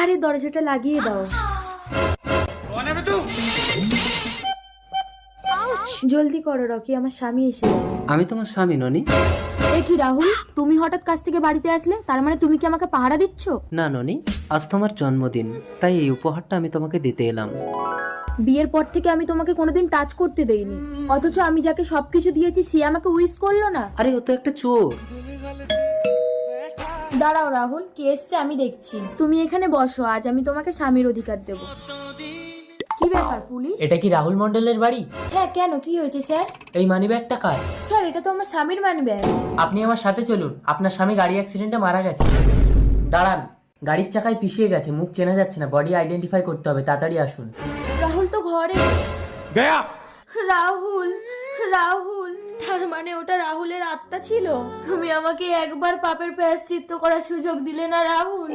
আরে দরজাটা লাগিয়ে দাও। জলদি করো রকি, আমার স্বামী এসে যাবে। আমি তোমার স্বামী ননি। এ কি রাহুল, তুমি হঠাৎ কাজ থেকে বাড়িতে আসলে? তার মানে তুমি কি আমাকে পাহারা দিচ্ছ? না ননি, আজ তোমার জন্মদিন, তাই এই উপহারটা আমি তোমাকে দিতে এলাম। বিয়ের পর থেকে আমি তোমাকে কোনোদিন টাচ করতে দেইনি, অথচ আমি যাকে সবকিছু দিয়েছি সে আমাকে উইশ করলো না। আরে ও তো একটা চোর। দাঁড়াও রাহুল, কে এসছে আমি দেখছি। তুমি এখানে বসো, আজ আমি তোমাকে স্বামীর অধিকার দেব। কি ব্যাপার পুলিশ? এটা কি রাহুল মন্ডলের বাড়ি? হ্যাঁ, কেন, কি হয়েছে স্যার? এই মানিব্যাগটা কার? স্যার, এটা তো আমার স্বামীর মানিব্যাগ। আপনি আমার সাথে চলুন, আপনার স্বামী গাড়ি অ্যাক্সিডেন্টে মারা গেছে। দাঁড়ান, গাড়ির চাকায় পিষিয়ে গেছে, মুখ চেনা যাচ্ছে না, বডি আইডেন্টিফাই করতে হবে, তাড়াতাড়ি আসুন। রাহুল তো ঘরে गया। রাহুল, রাহুল, তার মানে ওটা রাহুলের আত্মা ছিল। তুমি আমাকে একবার পাপের প্রায়শ্চিত্ত করার সুযোগ দিলে না রাহুল।